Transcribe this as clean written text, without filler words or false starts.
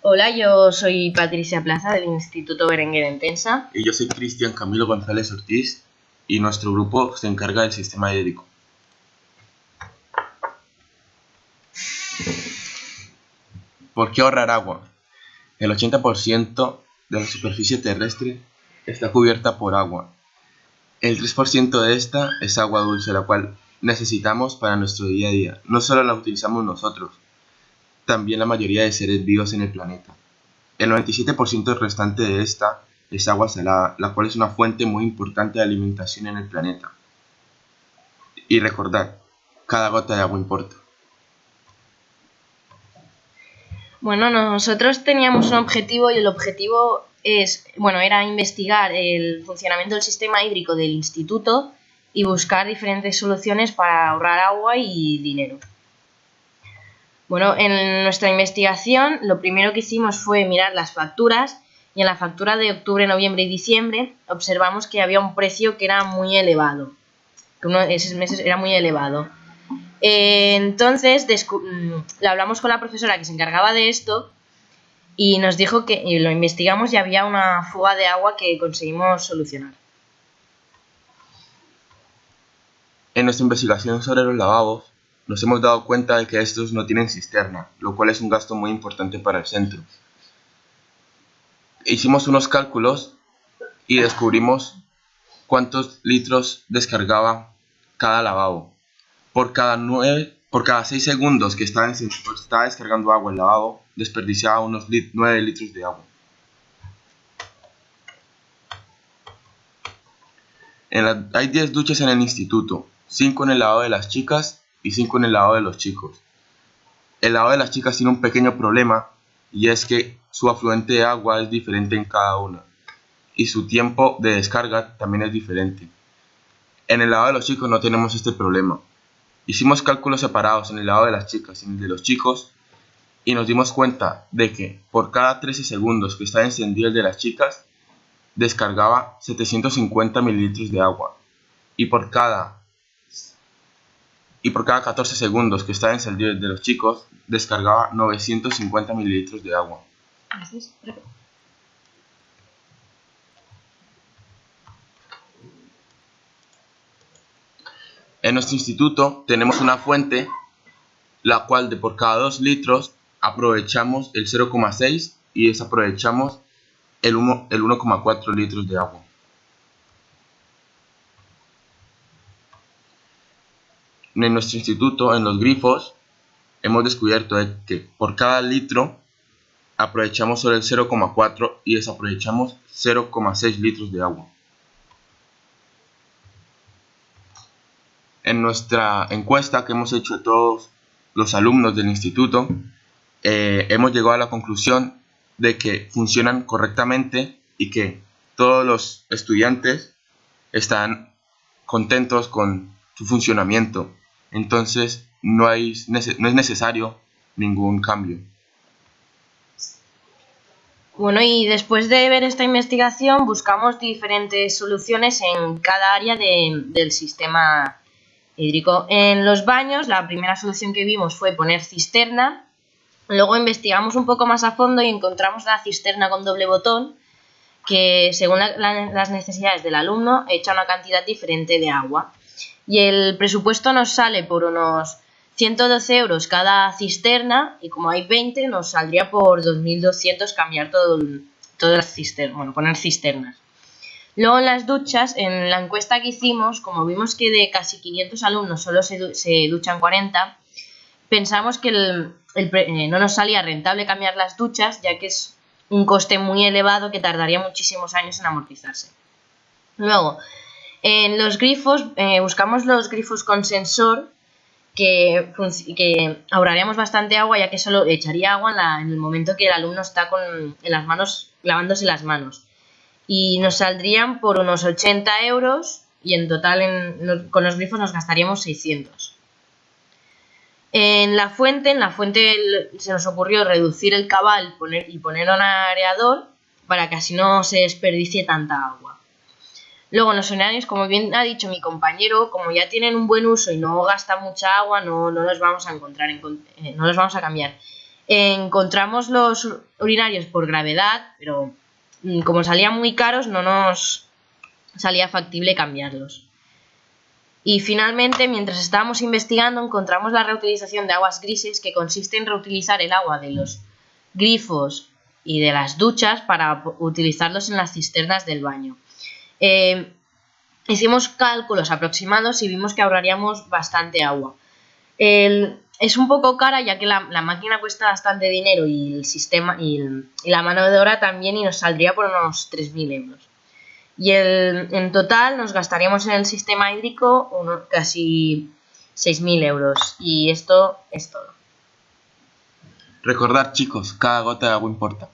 Hola, yo soy Patricia Plaza del Instituto Berenguer Entensa. Y yo soy Cristian Camilo González Ortiz y nuestro grupo se encarga del sistema hídrico. ¿Por qué ahorrar agua? El 80% de la superficie terrestre está cubierta por agua. El 3% de esta es agua dulce, la cual necesitamos para nuestro día a día. No solo la utilizamos nosotros, también la mayoría de seres vivos en el planeta. El 97% restante de esta es agua salada, la cual es una fuente muy importante de alimentación en el planeta. Y recordar, cada gota de agua importa. Bueno, nosotros teníamos un objetivo y el objetivo era investigar el funcionamiento del sistema hídrico del instituto y buscar diferentes soluciones para ahorrar agua y dinero. Bueno, en nuestra investigación lo primero que hicimos fue mirar las facturas y en la factura de octubre, noviembre y diciembre observamos que había un precio que era muy elevado, que uno de esos meses era muy elevado. Entonces le hablamos con la profesora que se encargaba de esto y nos dijo que lo investigamos y había una fuga de agua que conseguimos solucionar. En nuestra investigación sobre los lavabos, nos hemos dado cuenta de que estos no tienen cisterna, lo cual es un gasto muy importante para el centro. Hicimos unos cálculos y descubrimos cuántos litros descargaba cada lavabo. Por cada 6 segundos que estaba descargando agua el lavabo, desperdiciaba unos 9 litros de agua. Hay 10 duchas en el instituto, 5 en el lavabo de las chicas y 5 en el lavabo de los chicos. El lavabo de las chicas tiene un pequeño problema y es que su afluente de agua es diferente en cada una y su tiempo de descarga también es diferente. En el lavabo de los chicos no tenemos este problema. Hicimos cálculos separados en el lavabo de las chicas y en el de los chicos y nos dimos cuenta de que por cada 13 segundos que estaba encendido el de las chicas, descargaba 750 mililitros de agua y por cada 14 segundos que estaba encendido el de los chicos, descargaba 950 mililitros de agua. En nuestro instituto tenemos una fuente la cual de por cada 2 litros aprovechamos el 0,6 y desaprovechamos el 1,4 litros de agua. En nuestro instituto, en los grifos, hemos descubierto que por cada litro aprovechamos solo el 0,4 y desaprovechamos 0,6 litros de agua. En nuestra encuesta que hemos hecho a todos los alumnos del instituto, hemos llegado a la conclusión de que funcionan correctamente y que todos los estudiantes están contentos con su funcionamiento. Entonces no es necesario ningún cambio. Bueno, y después de ver esta investigación buscamos diferentes soluciones en cada área del sistema hídrico. En los baños, la primera solución que vimos fue poner cisterna. Luego investigamos un poco más a fondo y encontramos la cisterna con doble botón que, según las necesidades del alumno, echa una cantidad diferente de agua. Y el presupuesto nos sale por unos 112 euros cada cisterna y como hay 20 nos saldría por 2.200 cambiar todas las cisternas, bueno, poner cisternas. Luego en las duchas, en la encuesta que hicimos, como vimos que de casi 500 alumnos solo se duchan 40, pensamos que no nos salía rentable cambiar las duchas, ya que es un coste muy elevado que tardaría muchísimos años en amortizarse. Luego, en los grifos, buscamos los grifos con sensor, que ahorraríamos bastante agua, ya que solo echaría agua en el momento que el alumno está lavándose las manos. Y nos saldrían por unos 80 euros y en total con los grifos nos gastaríamos 600. En la fuente se nos ocurrió reducir el cabal y poner un aerador para que así no se desperdicie tanta agua. Luego en los orinarios, como bien ha dicho mi compañero, como ya tienen un buen uso y no gastan mucha agua, no los vamos a cambiar. Encontramos los urinarios por gravedad, pero como salían muy caros no nos salía factible cambiarlos. Y finalmente, mientras estábamos investigando, encontramos la reutilización de aguas grises, que consiste en reutilizar el agua de los grifos y de las duchas para utilizarlos en las cisternas del baño. Hicimos cálculos aproximados y vimos que ahorraríamos bastante agua. Es un poco cara, ya que la máquina cuesta bastante dinero y el sistema y la mano de obra también, y nos saldría por unos 3.000 euros. Y en total nos gastaríamos en el sistema hídrico casi 6.000 euros. Y esto es todo. Recordad, chicos, cada gota de agua importa.